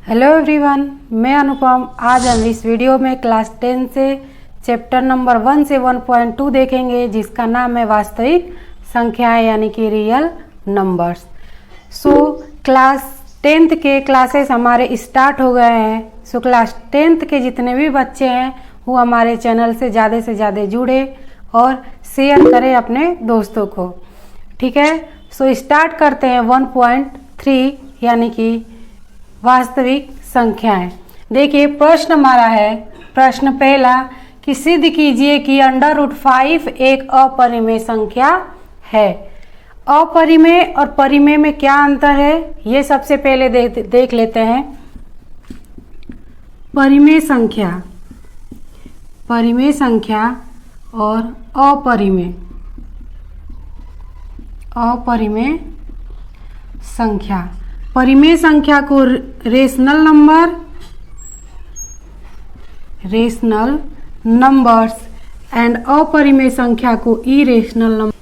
Hello everyone, मैं अनुपम। आज हम इस वीडियो में क्लास 10 से चैप्टर नंबर 1 से 1.2 देखेंगे, जिसका नाम है वास्तविक संख्याएं यानी कि रियल नंबर्स। क्लास 10th के क्लासेस हमारे स्टार्ट हो गए हैं। क्लास 10th के जितने भी बच्चे हैं वो हमारे चैनल से ज़्यादा जुड़े और शेयर करें अपने दोस्तों को। ठीक है, स्टार्ट करते हैं 1.3 यानी कि वास्तविक संख्याएं। देखिए प्रश्न हमारा है, प्रश्न पहला कि सिद्ध कीजिए कि √5 एक अपरिमेय संख्या है। अपरिमेय और परिमेय में क्या अंतर है, ये सबसे पहले देख लेते हैं। परिमेय संख्या और अपरिमेय संख्या। परिमेय संख्या को रेशनल नंबर्स एंड अपरिमेय संख्या को इरेशनल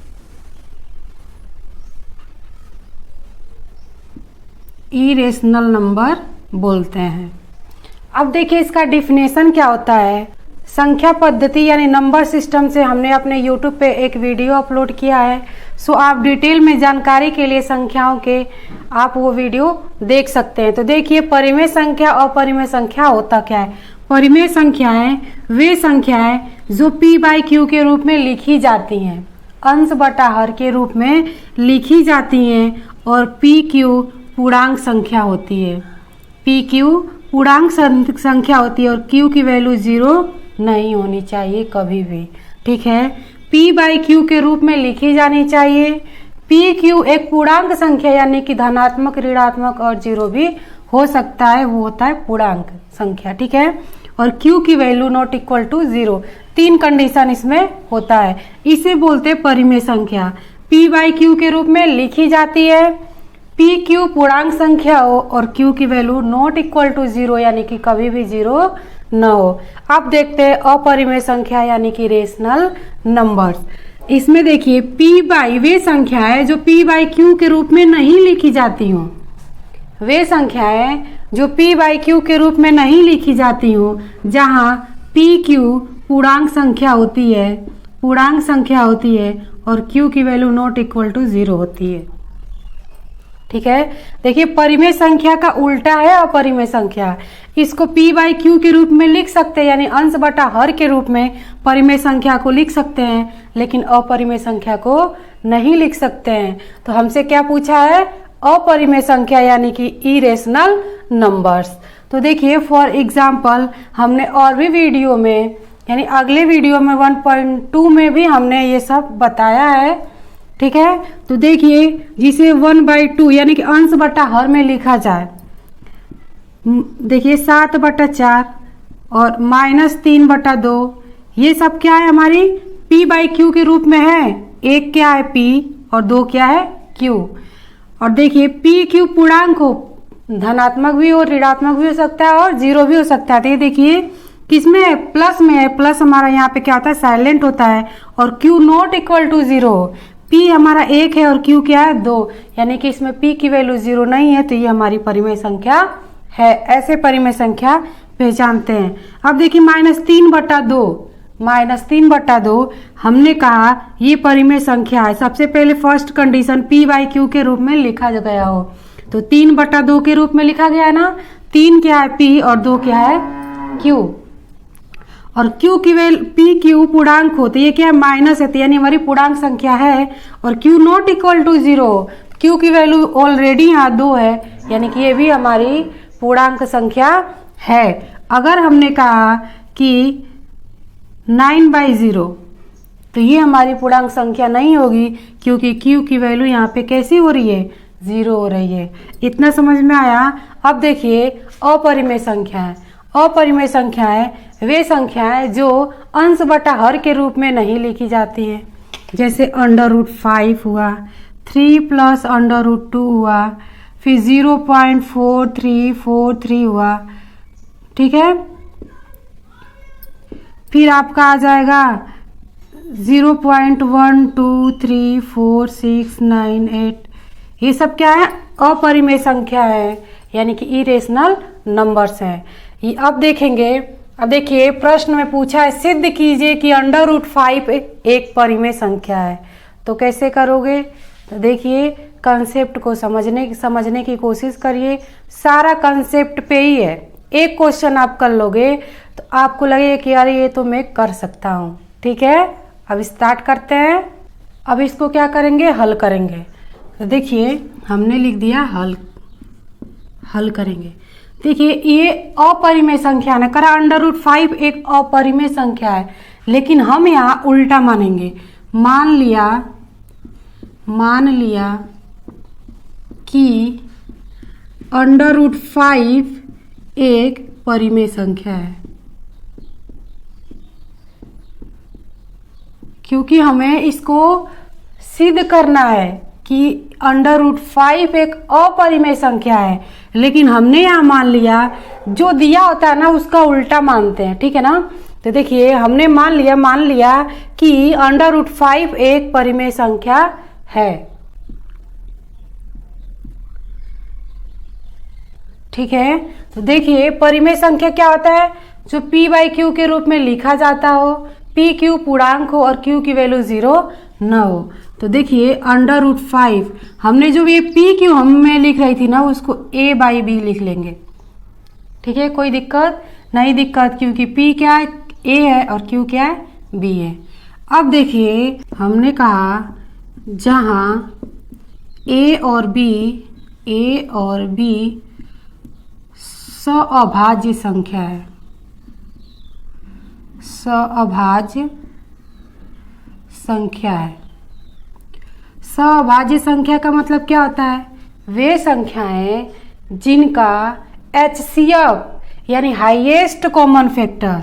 नंबर बोलते हैं। अब देखिए इसका डिफिनेशन क्या होता है। संख्या पद्धति यानी नंबर सिस्टम से हमने अपने YouTube पे एक वीडियो अपलोड किया है। आप डिटेल में जानकारी के लिए संख्याओं के आप वो वीडियो देख सकते हैं। तो देखिए परिमेय संख्या और अपरिमेय संख्या होता क्या है। परिमेय संख्याएं वे संख्याएं जो p/q के रूप में लिखी जाती हैं, अंश बटा हर के रूप में लिखी जाती हैं, और pq पूर्णांक संख्या होती है। pq पूर्णांक संख्या होती है और q की वैल्यू 0 नहीं होनी चाहिए कभी भी। ठीक है, p/q के रूप में लिखी जानी चाहिए। pq एक पूर्णांक संख्या यानी कि धनात्मक, ऋणात्मक और 0 भी हो सकता है, वो होता है पूर्णांक संख्या। ठीक है, और q की वैल्यू ≠0। 3 कंडीशन इसमें होता है, इसे बोलते हैं परिमेय संख्या। p/q के रूप में लिखी जाती है, pq पूर्णांक संख्या हो और q की वैल्यू ≠0 यानी कि कभी भी 0 न हो। अब देखते हैं अपरिमेय संख्या यानी कि रेशनल नंबर्स। इसमें देखिए वे संख्याएं जो p/q के रूप में नहीं लिखी जाती हूँ, वे संख्याएं जो p/q के रूप में नहीं लिखी जाती हूँ, जहाँ pq पूर्णांक संख्या होती है और q की वैल्यू ≠0 होती है। ठीक है, देखिए परिमेय संख्या का उल्टा है अपरिमेय संख्या। इसको p/q के रूप में लिख सकते हैं, यानी अंश बटा हर के रूप में परिमेय संख्या को लिख सकते हैं, लेकिन अपरिमेय संख्या को नहीं लिख सकते हैं। तो हमसे क्या पूछा है, अपरिमेय संख्या यानी कि इरेशनल नंबर्स। तो देखिए फॉर एग्जाम्पल हमने और भी वीडियो में यानी अगले वीडियो में 1.2 में भी हमने ये सब बताया है। ठीक है, तो देखिए जिसे 1/2 यानी कि अंश बटा हर में लिखा जाए, देखिए 7/4 और -3/2, ये सब क्या है, हमारी p/q के रूप में है। एक क्या है p और 2 क्या है q। और देखिए pq पूर्णांक हो, धनात्मक भी और ऋणात्मक भी हो सकता है और 0 भी हो सकता है। तो ये देखिए किसमें है, प्लस में है। प्लस हमारा यहाँ पे क्या होता है, साइलेंट होता है, और q ≠0। p हमारा 1 है और q क्या है 2, यानी कि इसमें p की वैल्यू 0 नहीं है, तो ये हमारी परिमेय संख्या है। ऐसे परिमेय संख्या पहचानते हैं। अब देखिए -3/2 हमने कहा ये परिमेय संख्या है। सबसे पहले फर्स्ट कंडीशन p/q के रूप में लिखा गया हो, तो 3/2 के रूप में लिखा गया है ना। 3 क्या है p और 2 क्या है q, और q की वैल्यू pq पूर्णांक हो, तो ये क्या है माइनस है, तो यानी हमारी पूर्णांक संख्या है, और q ≠0। q की वैल्यू ऑलरेडी यहाँ 2 है, यानी कि ये भी हमारी पूर्णांक संख्या है। अगर हमने कहा कि 9/0, तो ये हमारी पूर्णांक संख्या नहीं होगी, क्योंकि q की वैल्यू यहाँ पे कैसी हो रही है, 0 हो रही है। इतना समझ में आया। अब देखिए अपरिमेय संख्या है। अपरिमेय संख्याएं वे संख्याएं जो अंश बटा हर के रूप में नहीं लिखी जाती हैं, जैसे √5 हुआ, 3 + √2 हुआ, फिर 0.4343 हुआ। ठीक है, फिर आपका आ जाएगा 0.123469 8। ये सब क्या है, अपरिमेय संख्या है। यानी कि इरेशनल नंबर्स हैं। ये अब देखेंगे, अब देखिए प्रश्न में पूछा है सिद्ध कीजिए कि √5 एक परिमेय संख्या है। तो कैसे करोगे? तो देखिए कंसेप्ट को समझने की कोशिश करिए। सारा कंसेप्ट पे ही है। एक क्वेश्चन आप कर लोगे तो आपको लगेगा कि यार ये तो मैं कर सकता हूँ। ठीक है, अब स्टार्ट करते हैं। अब इसको क्या करेंगे? हल करेंगे। तो देखिए हमने लिख दिया हल करेंगे। देखिए ये अपरिमेय संख्या है, करा √5 एक अपरिमेय संख्या है, लेकिन हम यहाँ उल्टा मानेंगे। मान लिया कि √5 एक परिमेय संख्या है, क्योंकि हमें इसको सिद्ध करना है कि √5 एक अपरिमेय संख्या है, लेकिन हमने यहाँ मान लिया जो दिया होता है ना उसका उल्टा मानते हैं। ठीक है ना? तो देखिए हमने मान लिया कि √5 एक परिमेय संख्या है। ठीक है, तो देखिए परिमेय संख्या क्या होता है? जो p/q के रूप में लिखा जाता हो, pq पूर्णांक हो और q की वैल्यू 0 न हो। तो देखिए √5 हमने जो ये pq हमें लिख रही थी ना उसको a/b लिख लेंगे। ठीक है, कोई दिक्कत नहीं क्योंकि p क्या है? a है और q क्या है? b है। अब देखिए हमने कहा जहाँ a और b सअभाज्य संख्या है। सअभाज्य संख्या का मतलब क्या होता है? वे संख्याएं जिनका HCF यानी हाईएस्ट कॉमन फैक्टर,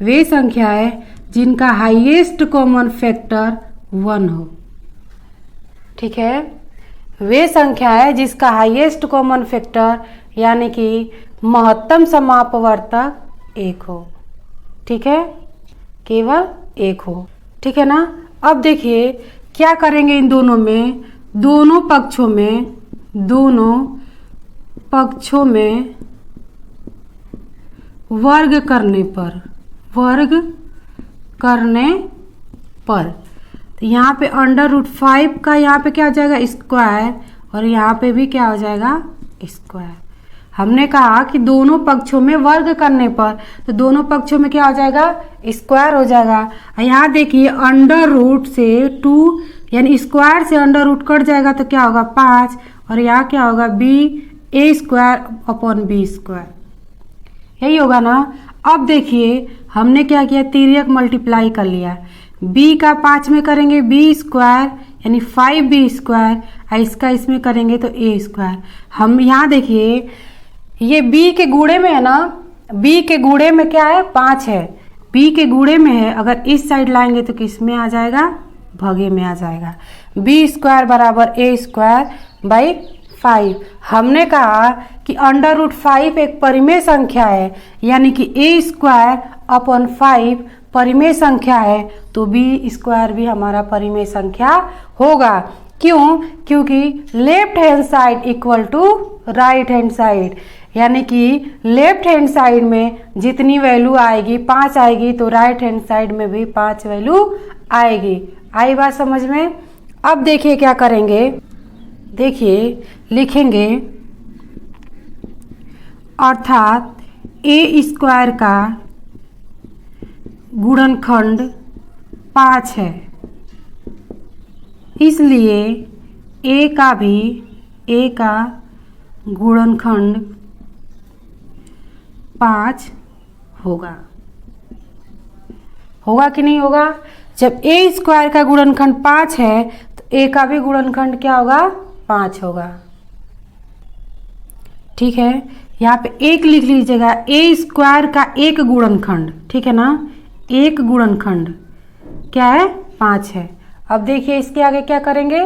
वे संख्याएं जिनका हाईएस्ट कॉमन फैक्टर 1 हो। ठीक है, वे संख्याएं जिसका हाईएस्ट कॉमन फैक्टर यानी कि महत्तम समापवर्तक 1 हो। ठीक है, केवल 1 हो। ठीक है ना? अब देखिए क्या करेंगे इन दोनों पक्षों में वर्ग करने पर तो यहाँ पे √5 का यहाँ पे क्या हो जाएगा? स्क्वायर, और यहाँ पे भी क्या हो जाएगा? स्क्वायर। हमने कहा कि दोनों पक्षों में वर्ग करने पर तो दोनों पक्षों में क्या हो जाएगा? स्क्वायर हो जाएगा। यहाँ देखिए √2 से यानी स्क्वायर से √ कट जाएगा तो क्या होगा? 5, और यहाँ क्या होगा? a²/b², यही होगा ना? अब देखिए हमने क्या किया? तिर्यक मल्टीप्लाई कर लिया। b का 5 में करेंगे b² यानी 5b², और इसका इसमें करेंगे तो a²। हम यहाँ देखिए ये b के गुणे में है ना, b के गुणे में क्या है? 5 है, b के गुणे में है। अगर इस साइड लाएंगे तो किस में आ जाएगा? भगे में आ जाएगा। b² = a²/5। हमने कहा कि √5 एक परिमेय संख्या है, यानी कि a²/5 परिमेय संख्या है, तो b² भी हमारा परिमेय संख्या होगा। क्यों? क्योंकि left hand side equal to right hand side, यानी कि लेफ्ट हैंड साइड में जितनी वैल्यू आएगी 5 आएगी, तो राइट हैंड साइड में भी 5 वैल्यू आएगी। आई बात समझ में? अब देखिए क्या करेंगे? देखिए लिखेंगे अर्थात a² का गुणनखंड 5 है, इसलिए a का गुणनखंड 5 होगा। होगा कि नहीं होगा? जब a² का गुणनखंड 5 है तो a का भी गुणनखंड क्या होगा? 5 होगा। ठीक है, यहाँ पे 1 लिख लीजिएगा। a² का एक गुणनखंड, ठीक है ना? एक गुणनखंड क्या है? 5 है। अब देखिए इसके आगे क्या करेंगे?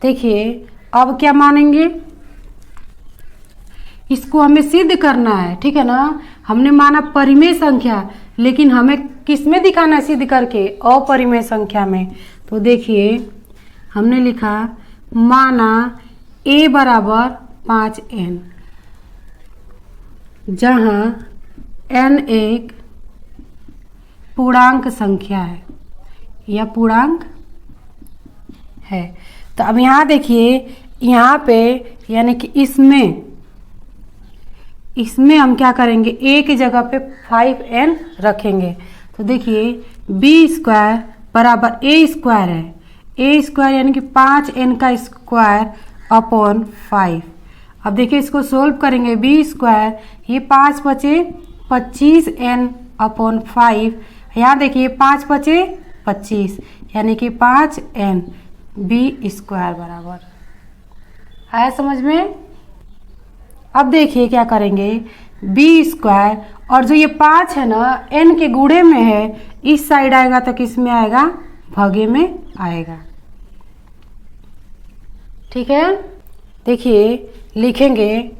देखिए अब क्या मानेंगे? इसको हमें सिद्ध करना है, ठीक है ना? हमने माना परिमेय संख्या, लेकिन हमें किस में दिखाना है सिद्ध करके? अपरिमेय संख्या में। तो देखिए हमने लिखा माना a = 5n, जहाँ n एक पूर्णांक संख्या है या पूर्णांक है। तो अब यहाँ देखिए, यहाँ पे यानी कि इसमें हम क्या करेंगे, एक जगह पे 5n रखेंगे। तो देखिए b² बराबर a² है, a² यानी कि 5n का स्क्वायर अपॉन 5। अब देखिए इसको सोल्व करेंगे, b², ये 5 बचे 25n अपॉन 5, यहाँ देखिए 5 बचे 25 यानी कि 5n b² बराबर आया समझ में। अब देखिए क्या करेंगे, b² और जो ये 5 है ना n के गुणे में है, इस साइड आएगा तो किस में आएगा, भागे में आएगा। ठीक है, देखिए लिखेंगे,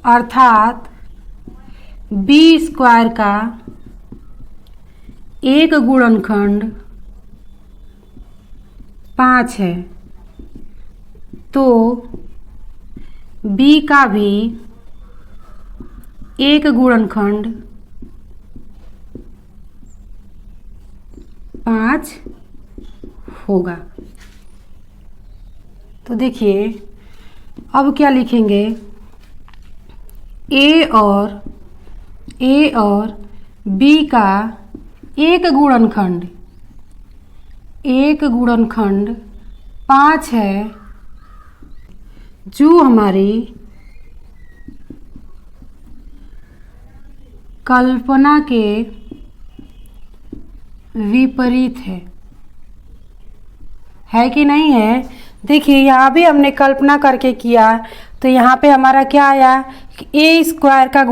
अर्थात b² का एक गुणनखंड 5 है, तो b का भी एक गुणनखंड 5 होगा। तो देखिए अब क्या लिखेंगे, a और b का एक गुणनखंड 5 है, जो हमारी कल्पना के विपरीत है कि नहीं है। देखिए यहाँ भी हमने कल्पना करके किया, तो यहाँ पे हमारा क्या आया कि a² का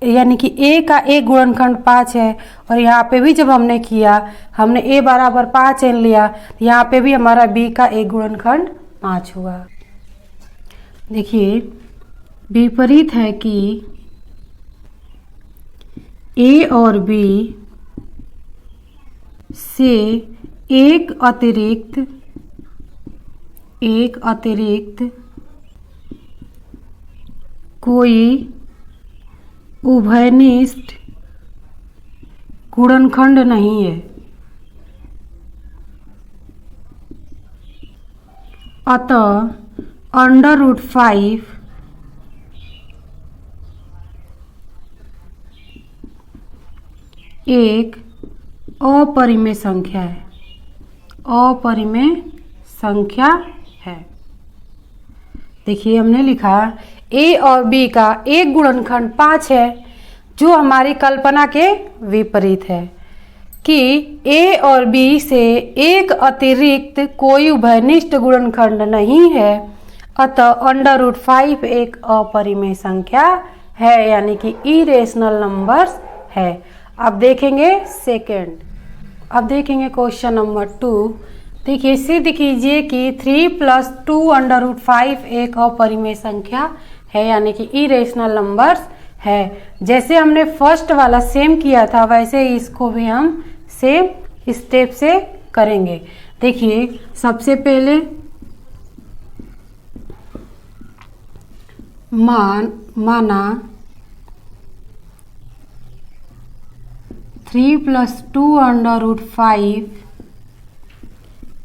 यानी कि a का एक गुणनखंड 5 है, और यहाँ पे भी जब हमने किया, हमने a बराबर 5n लिया, तो यहाँ पे भी हमारा b का एक गुणनखंड 5 हुआ। देखिए विपरीत है कि a और b से एक अतिरिक्त कोई उभयनिष्ठ गुणनखंड नहीं है, अतः √5 एक अपरिमेय संख्या है, अपरिमेय संख्या है। देखिए हमने लिखा a और b का एक गुणनखंड 5 है, जो हमारी कल्पना के विपरीत है कि a और b से एक अतिरिक्त कोई उभयनिष्ठ गुणनखंड नहीं है, अतः √5 एक अपरिमेय संख्या है, यानी कि इरेशनल नंबर्स है। अब देखेंगे सेकंड, अब देखेंगे क्वेश्चन नंबर 2। देखिए सिद्ध कीजिए कि 3 + 2√5 एक अपरिमेय संख्या है, यानी कि इरेशनल नंबर्स है। जैसे हमने फर्स्ट वाला सेम किया था, वैसे ही इसको भी हम सेम स्टेप से करेंगे। देखिए सबसे पहले माना 3 + 2√5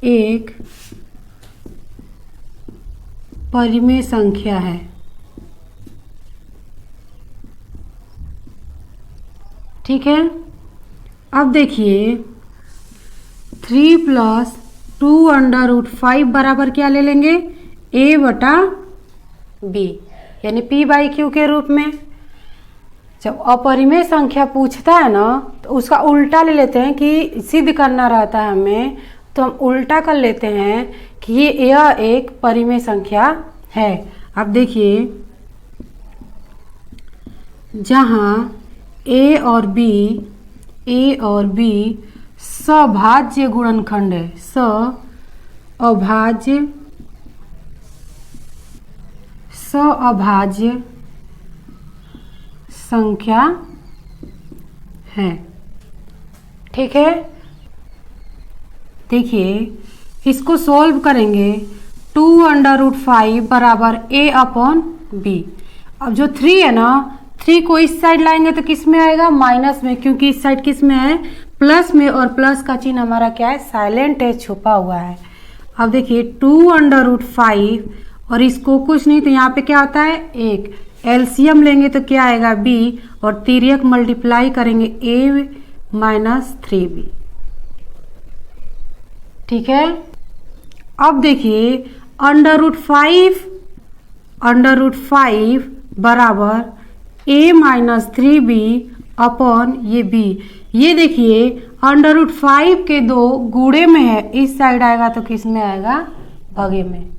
एक परिमेय संख्या है। ठीक है, अब देखिए 3 + 2√5 बराबर क्या ले लेंगे, a/b, यानी p/q के रूप में। जब अपरिमेय संख्या पूछता है ना, तो उसका उल्टा ले लेते हैं कि सिद्ध करना रहता है हमें, तो हम उल्टा कर लेते हैं कि यह एक परिमेय संख्या है। अब देखिए जहाँ a और b सभाज्य गुणनखंड है, सअभाज्य संख्या है। ठीक है, देखिए इसको सोल्व करेंगे। 2√5 बराबर a अपॉन b। अब जो 3 है ना, 3 को इस साइड लाएंगे तो किस में आएगा, माइनस में, क्योंकि इस साइड किस में है, प्लस में, और प्लस का चिन्ह हमारा क्या है, साइलेंट है, छुपा हुआ है। अब देखिए 2√5 और इसको कुछ नहीं तो यहाँ पे क्या होता है 1, एलसीएम लेंगे तो क्या आएगा b, और तिर्यक मल्टीप्लाई करेंगे a माइनस 3b। ठीक है। अब देखिए √5 बराबर a माइनस 3b अपॉन ये b। ये देखिए √5 के 2 गुणे में है, इस साइड आएगा तो किस में आएगा, भगे में।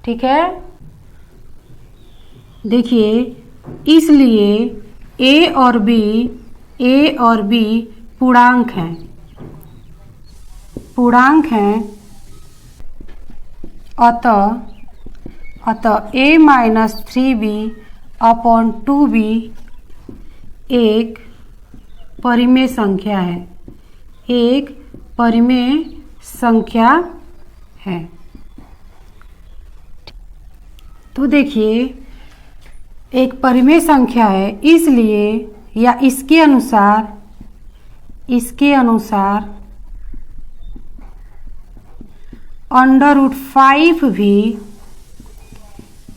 ठीक है। देखिए इसलिए a और b पूर्णांक हैं, अतः a minus 3b upon 2b एक परिमेय संख्या है। तो देखिए एक परिमेय संख्या है, इसलिए या इसके अनुसार √5 भी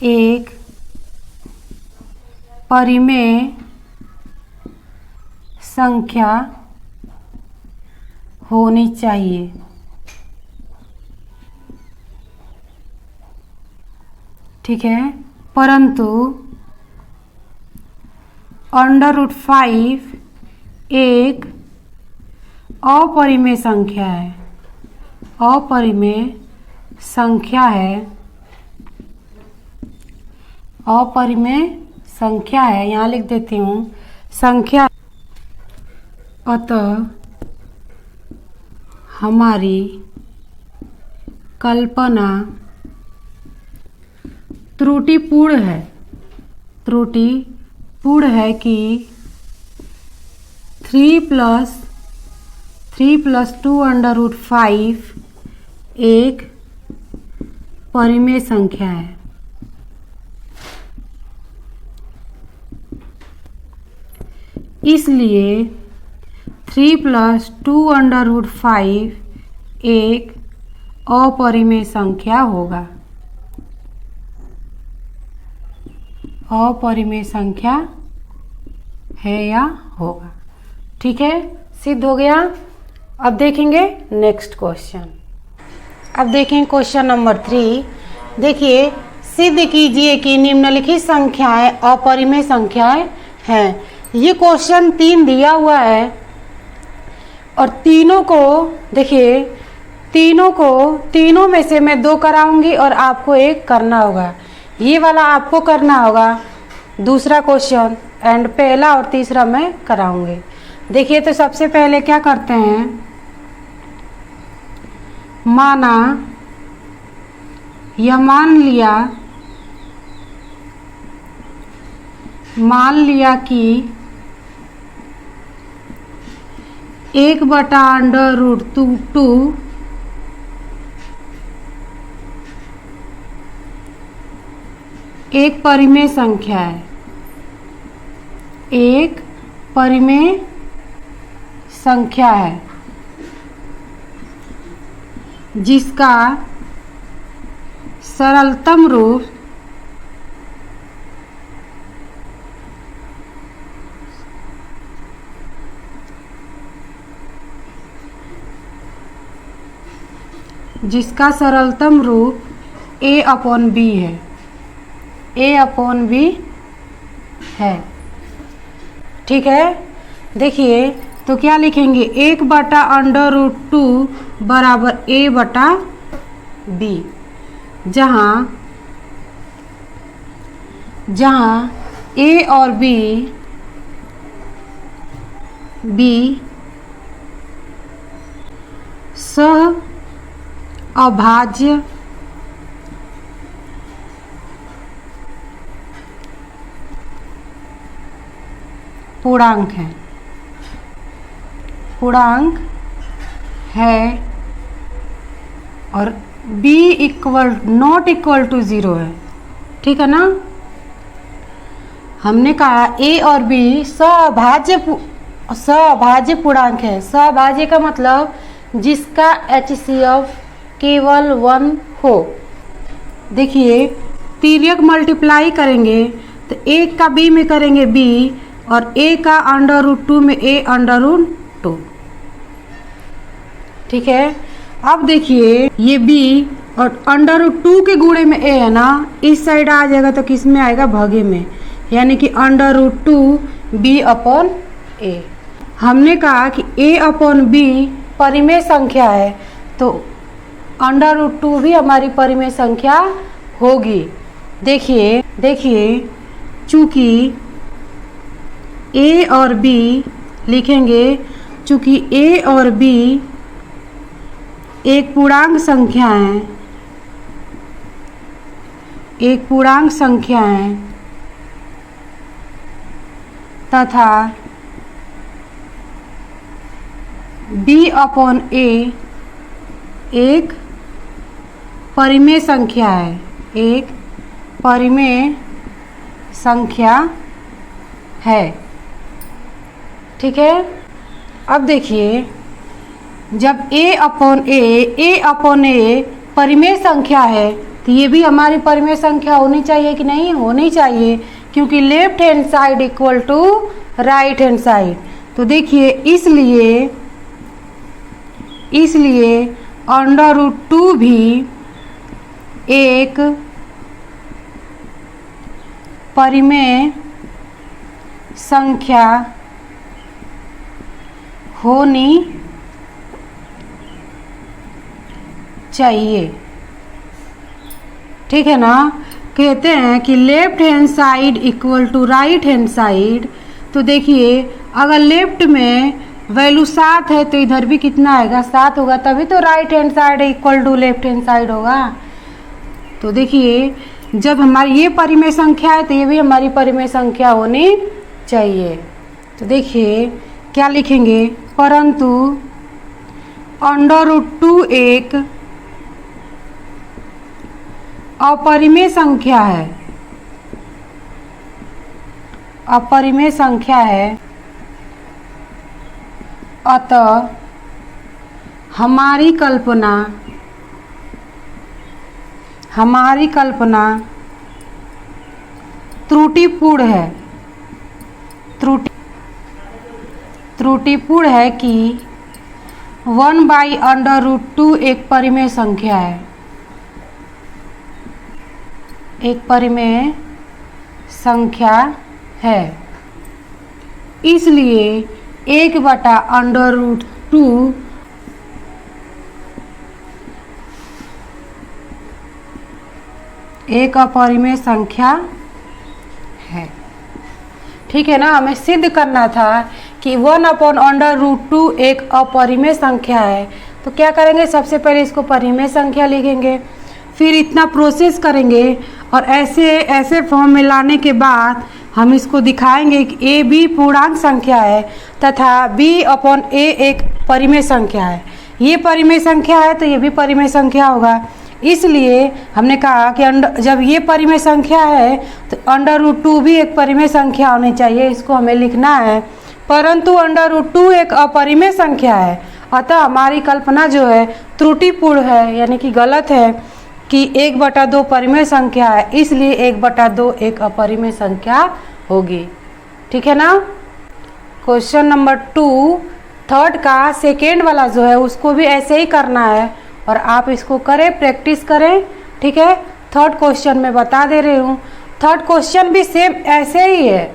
एक परिमेय संख्या होनी चाहिए। ठीक है। परंतु √5 एक अपरिमेय संख्या है, यहाँ लिख देती हूँ संख्या। अतः हमारी कल्पना त्रुटिपूर्ण है कि 3 + 2√5 एक परिमेय संख्या है। इसलिए 3 + 2√5 एक अपरिमेय संख्या होगा, अपरिमेय संख्या है या होगा। ठीक है, सिद्ध हो गया। अब देखेंगे नेक्स्ट क्वेश्चन। अब देखें क्वेश्चन नंबर 3। देखिए सिद्ध कीजिए कि निम्नलिखित संख्याएं अपरिमेय संख्याएं हैं। ये क्वेश्चन 3 दिया हुआ है और तीनों को देखिए, तीनों में से मैं 2 कराऊंगी और आपको 1 करना होगा। ये वाला आपको करना होगा, दूसरा क्वेश्चन, एंड पहला और तीसरा मैं कराऊंगी। देखिए तो सबसे पहले क्या करते हैं, माना या मान लिया कि 1/√2 एक परिमेय संख्या है, एक परिमेय संख्या है जिसका सरलतम रूप a/b है, a/b है। ठीक है। देखिए तो क्या लिखेंगे, 1/√2 बराबर a/b, जहाँ a और b सह अभाज्य पूर्णांक है और b ≠ 0 है। ठीक है ना। हमने कहा ए और बी सभाज्य पूर्णांक है। सभाज्य का मतलब जिसका HCF केवल 1 हो। देखिए तिर्यक मल्टीप्लाई करेंगे तो एक का बी में करेंगे बी और ए का √2 में ए √2। ठीक है। अब देखिए ये बी और √2 के गुणे में ए है ना, इस साइड आ जाएगा तो किस में आएगा, भगे में, यानी कि √2 b/a। हमने कहा कि a/b परिमेय संख्या है तो √2 भी हमारी परिमेय संख्या होगी। देखिए चूंकि a और b लिखेंगे, चूंकि a और b एक पूर्णांक संख्या है तथा b/a एक परिमेय संख्या है, ठीक है। अब देखिए जब a/a परिमेय संख्या है तो ये भी हमारी परिमेय संख्या होनी चाहिए कि नहीं, होनी चाहिए, क्योंकि left hand side equal to right hand side. तो देखिए इसलिए √2 भी एक परिमेय संख्या होनी चाहिए, ठीक है ना। कहते हैं कि left hand side equal to right hand side. तो देखिए अगर लेफ्ट में वैल्यू 7 है तो इधर भी कितना आएगा, 7 होगा, तभी तो right hand side equal to left hand side होगा। तो देखिए जब हमारी ये परिमेय संख्या है तो ये भी हमारी परिमेय संख्या होनी चाहिए। तो देखिए क्या लिखेंगे, परंतु √2 एक अपरिमेय संख्या है, अतः हमारी कल्पना त्रुटिपूर्ण है कि 1/√2 एक परिमेय संख्या है, इसलिए 1/√2 एक अपरिमेय संख्या है, ठीक है ना। हमें सिद्ध करना था कि 1/√2 एक अपरिमेय संख्या है। तो क्या करेंगे, सबसे पहले इसको परिमेय संख्या लिखेंगे, फिर इतना प्रोसेस करेंगे और ऐसे फॉर्म में लाने के बाद हम इसको दिखाएंगे कि ए बी पूर्णांक संख्या है तथा b/a एक परिमेय संख्या है। ये परिमेय संख्या है तो ये भी परिमेय संख्या होगा। इसलिए हमने कहा कि जब ये परिमेय संख्या है तो √2 भी एक परिमेय संख्या होनी चाहिए, इसको हमें लिखना है। परंतु √2 एक अपरिमेय संख्या है, अतः हमारी कल्पना जो है त्रुटिपूर्ण है, यानी कि गलत है कि 1/2 परिमेय संख्या है, इसलिए 1/2 एक अपरिमेय संख्या होगी, ठीक है ना। क्वेश्चन नंबर 2 थर्ड का सेकेंड वाला जो है उसको भी ऐसे ही करना है और आप इसको करें, प्रैक्टिस करें, ठीक है। थर्ड क्वेश्चन में बता दे रही हूँ, थर्ड क्वेश्चन भी सेम ऐसे ही है।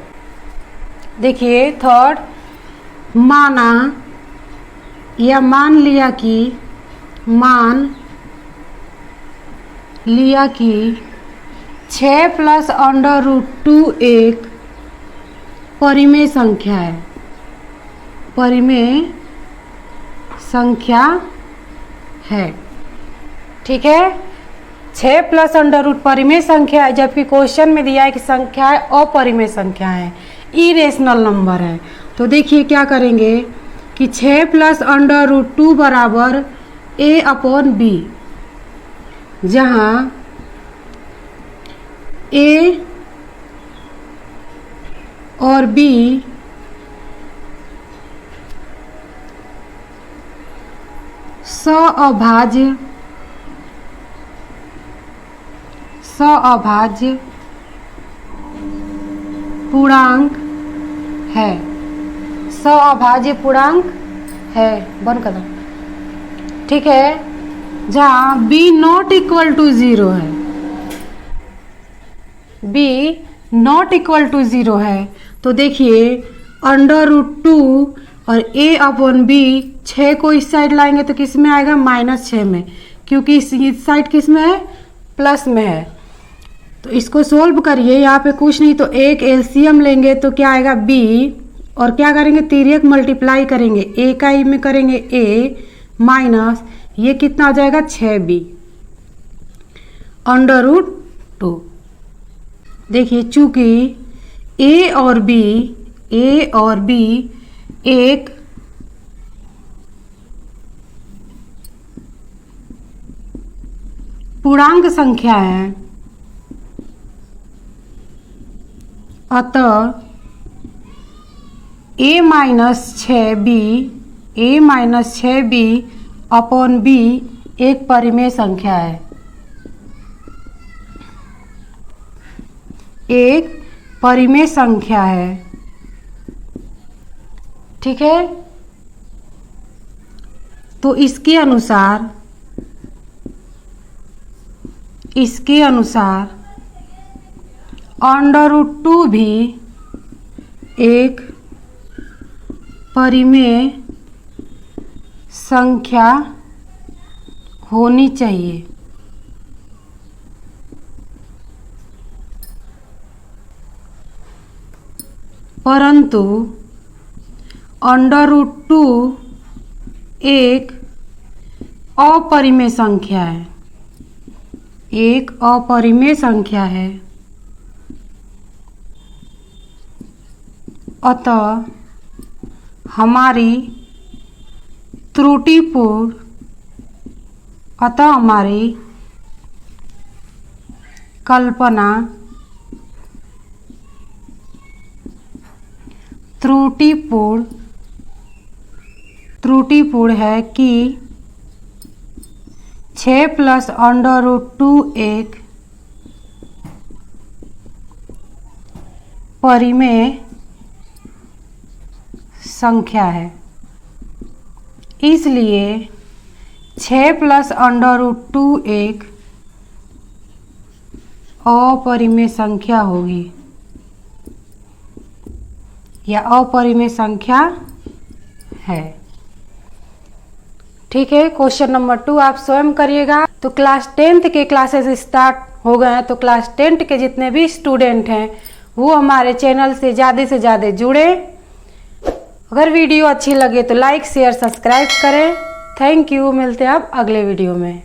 देखिए थर्ड, मान लिया कि 6 + √2 एक परिमेय संख्या है, ठीक है। 6 + √2 परिमेय संख्या है, जबकि क्वेश्चन में दिया है कि संख्या अपरिमेय संख्या है, इरेशनल नंबर है। तो देखिए क्या करेंगे कि 6 + √2 बराबर a/b, जहाँ ए और बी सअभाज्य पूर्णांक है, सअभाज्य पूर्णांक है। बंद कर दो। ठीक है, जहां b नॉट इक्वल टू 0 है, b नॉट इक्वल टू 0 है, तो देखिए √2 और a अपॉन b 6 को इस साइड लाएंगे तो किस में आएगा? -6 में, क्योंकि इस साइड किस में है? प्लस में है। तो इसको सोल्व करिए, यहाँ पे कुछ नहीं तो एक एलसीएम लेंगे तो क्या आएगा? b, और क्या करेंगे? तिर्यक मल्टीप्लाई करेंगे, a का i में करेंगे a माइनस ये कितना हो जाएगा? 6b √2। देखिए चूंकि a और b एक पूर्णांक संख्या है, अतः a minus 6b upon b एक परिमेय संख्या है, एक परिमेय संख्या है। ठीक है, तो इसके अनुसार √2 भी एक परिमेय संख्या होनी चाहिए। परंतु √2 एक अपरिमेय संख्या है, एक अपरिमेय संख्या है, अतः हमारी त्रुटिपूर्ण कल्पना त्रुटिपूर्ण है कि 6 प्लस √2 एक परिमेय संख्या है, इसलिए 6 प्लस √2 एक अपरिमेय संख्या होगी या अपरिमेय संख्या है। ठीक है, क्वेश्चन नंबर 2 आप स्वयं करिएगा। तो क्लास 10th के क्लासेस स्टार्ट हो गए हैं, तो क्लास 10th के जितने भी स्टूडेंट हैं वो हमारे चैनल से ज़्यादा जुड़े। अगर वीडियो अच्छी लगे तो लाइक शेयर सब्सक्राइब करें। थैंक यू, मिलते हैं अब अगले वीडियो में।